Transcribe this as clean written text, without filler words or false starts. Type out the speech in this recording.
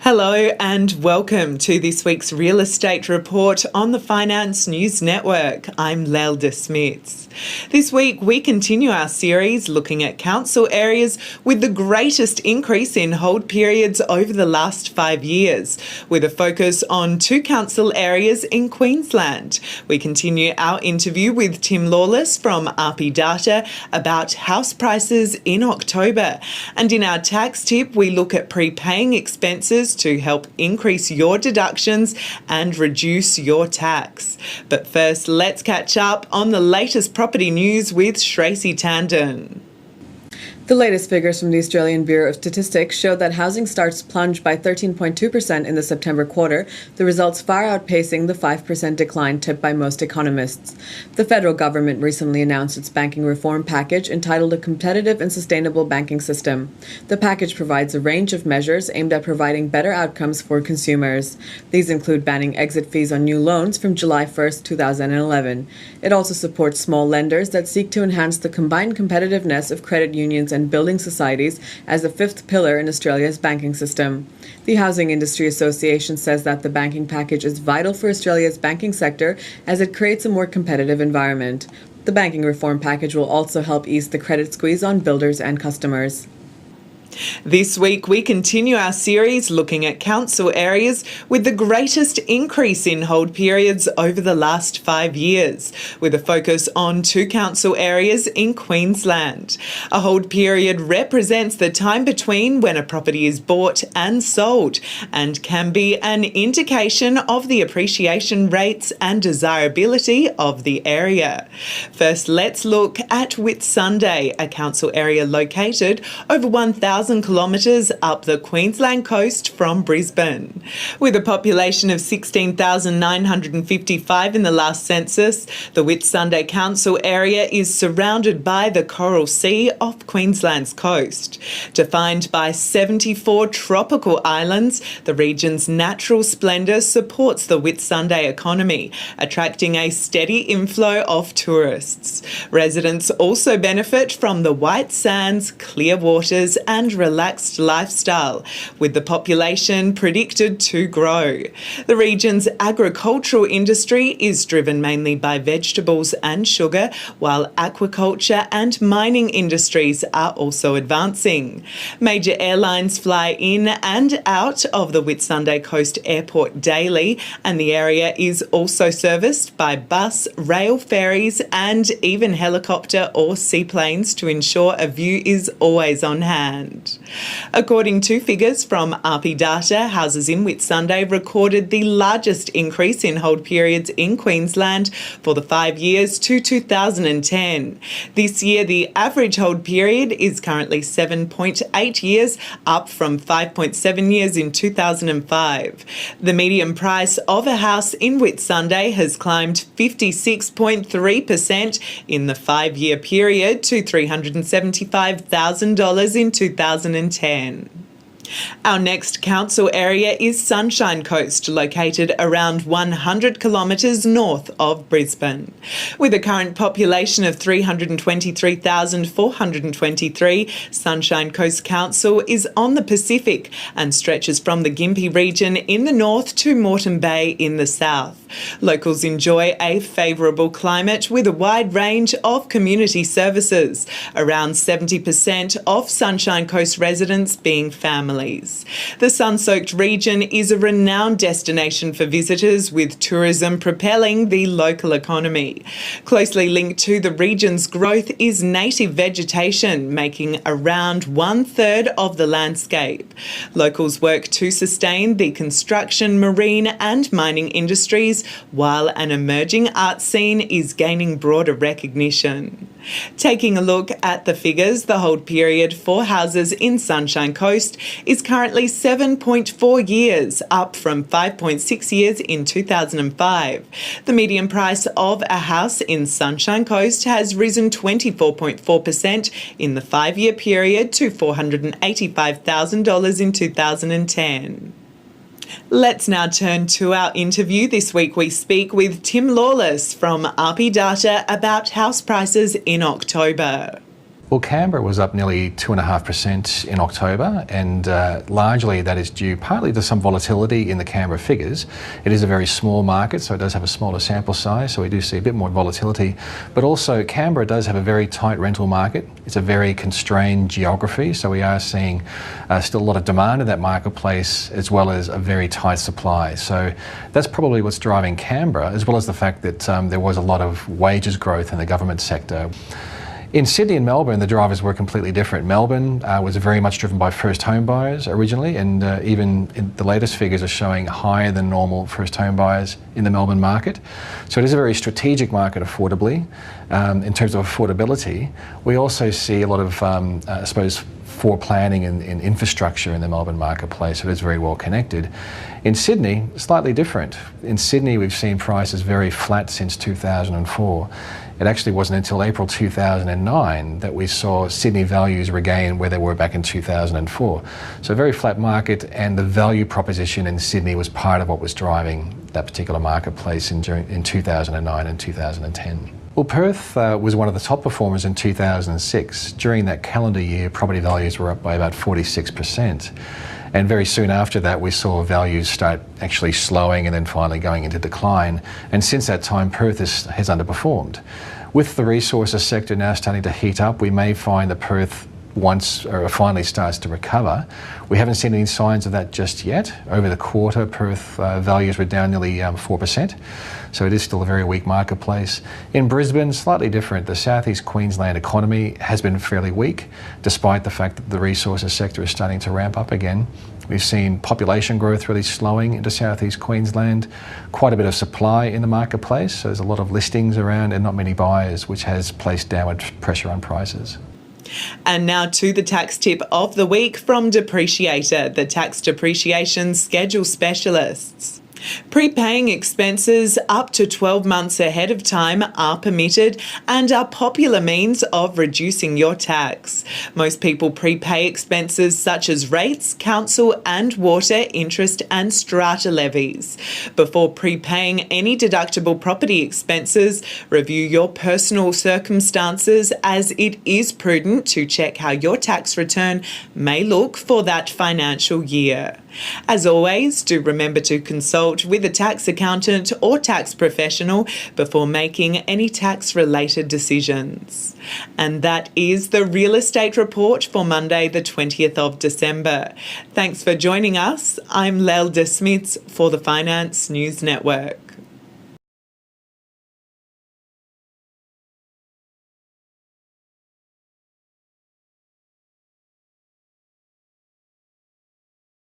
Hello and welcome to this week's Real Estate Report on the Finance News Network. I'm Lelda Smits. This week we continue our series looking at council areas with the greatest increase in hold periods over the last 5 years, with a focus on 2 council areas in Queensland. We continue our interview with Tim Lawless from RP Data about house prices in October. And in our tax tip, we look at prepaying expenses to help increase your deductions and reduce your tax. But first, let's catch up on the latest property news with Tracy Tandon. The latest figures from the Australian Bureau of Statistics show that housing starts plunged by 13.2% in the September quarter, the results far outpacing the 5% decline tipped by most economists. The federal government recently announced its banking reform package entitled A Competitive and Sustainable Banking System. The package provides a range of measures aimed at providing better outcomes for consumers. These include banning exit fees on new loans from July 1, 2011. It also supports small lenders that seek to enhance the combined competitiveness of credit unions and building societies as a fifth pillar in Australia's banking system. The Housing Industry Association says that the banking package is vital for Australia's banking sector as it creates a more competitive environment. The banking reform package will also help ease the credit squeeze on builders and customers. This week we continue our series looking at council areas with the greatest increase in hold periods over the last 5 years, with a focus on 2 council areas in Queensland. A hold period represents the time between when a property is bought and sold and can be an indication of the appreciation rates and desirability of the area. First, let's look at Whitsunday, a council area located over 1,000 kilometres up the Queensland coast from Brisbane. With a population of 16,955 in the last census, the Whitsunday Council area is surrounded by the Coral Sea off Queensland's coast. Defined by 74 tropical islands, the region's natural splendour supports the Whitsunday economy, attracting a steady inflow of tourists. Residents also benefit from the white sands, clear waters and relaxed lifestyle, with the population predicted to grow. The region's agricultural industry is driven mainly by vegetables and sugar, while aquaculture and mining industries are also advancing. Major airlines fly in and out of the Whitsunday Coast Airport daily, and the area is also serviced by bus, rail ferries and even helicopter or seaplanes to ensure a view is always on hand. According to figures from RP Data, houses in Whitsunday recorded the largest increase in hold periods in Queensland for the 5 years to 2010. This year, the average hold period is currently 7.8 years, up from 5.7 years in 2005. The median price of a house in Whitsunday has climbed 56.3% in the 5-year period to $375,000 in 2010. Our next council area is Sunshine Coast, located around 100 kilometres north of Brisbane. With a current population of 323,423, Sunshine Coast Council is on the Pacific and stretches from the Gympie region in the north to Moreton Bay in the south. Locals enjoy a favourable climate with a wide range of community services, around 70% of Sunshine Coast residents being families. The sun-soaked region is a renowned destination for visitors, with tourism propelling the local economy. Closely linked to the region's growth is native vegetation, making around 1/3 of the landscape. Locals work to sustain the construction, marine and mining industries, while an emerging art scene is gaining broader recognition. Taking a look at the figures, the hold period for houses in Sunshine Coast is currently 7.4 years, up from 5.6 years in 2005. The median price of a house in Sunshine Coast has risen 24.4% in the 5-year period to $485,000 in 2010. Let's now turn to our interview. This week we speak with Tim Lawless from RP Data about house prices in October. Well, Canberra was up nearly 2.5% in October, and largely that is due partly to some volatility in the Canberra figures. It is a very small market, so it does have a smaller sample size, so we do see a bit more volatility. But also, Canberra does have a very tight rental market. It's a very constrained geography, so we are seeing still a lot of demand in that marketplace, as well as a very tight supply. So that's probably what's driving Canberra, as well as the fact that there was a lot of wages growth in the government sector. In Sydney and Melbourne, the drivers were completely different. Melbourne was very much driven by first home buyers originally, and even the latest figures are showing higher than normal first home buyers in the Melbourne market. So it is a very strategic market affordably. In terms of affordability, we also see a lot of, I suppose, for planning and infrastructure in the Melbourne marketplace, so it is very well connected. In Sydney, slightly different. In Sydney, we've seen prices very flat since 2004. It actually wasn't until April 2009 that we saw Sydney values regain where they were back in 2004. So a very flat market, and the value proposition in Sydney was part of what was driving that particular marketplace in 2009 and 2010. Well, Perth was one of the top performers in 2006. During that calendar year, property values were up by about 46%. And very soon after that, we saw values start actually slowing and then finally going into decline. And since that time, Perth has underperformed. With the resources sector now starting to heat up, we may find that Perth finally starts to recover. We haven't seen any signs of that just yet. Over the quarter, Perth values were down nearly 4%. So it is still a very weak marketplace. In Brisbane, slightly different. The southeast Queensland economy has been fairly weak, despite the fact that the resources sector is starting to ramp up again. We've seen population growth really slowing into southeast Queensland, quite a bit of supply in the marketplace. So there's a lot of listings around and not many buyers, which has placed downward pressure on prices. And now to the tax tip of the week from Depreciator, the tax depreciation schedule specialists. Prepaying expenses up to 12 months ahead of time are permitted and are popular means of reducing your tax. Most people prepay expenses such as rates, council and water, interest and strata levies. Before prepaying any deductible property expenses, review your personal circumstances, as it is prudent to check how your tax return may look for that financial year. As always, do remember to consult with a tax accountant or tax professional before making any tax-related decisions. And that is the Real Estate Report for Monday, the 20th of December. Thanks for joining us. I'm Lel De Smits for the Finance News Network.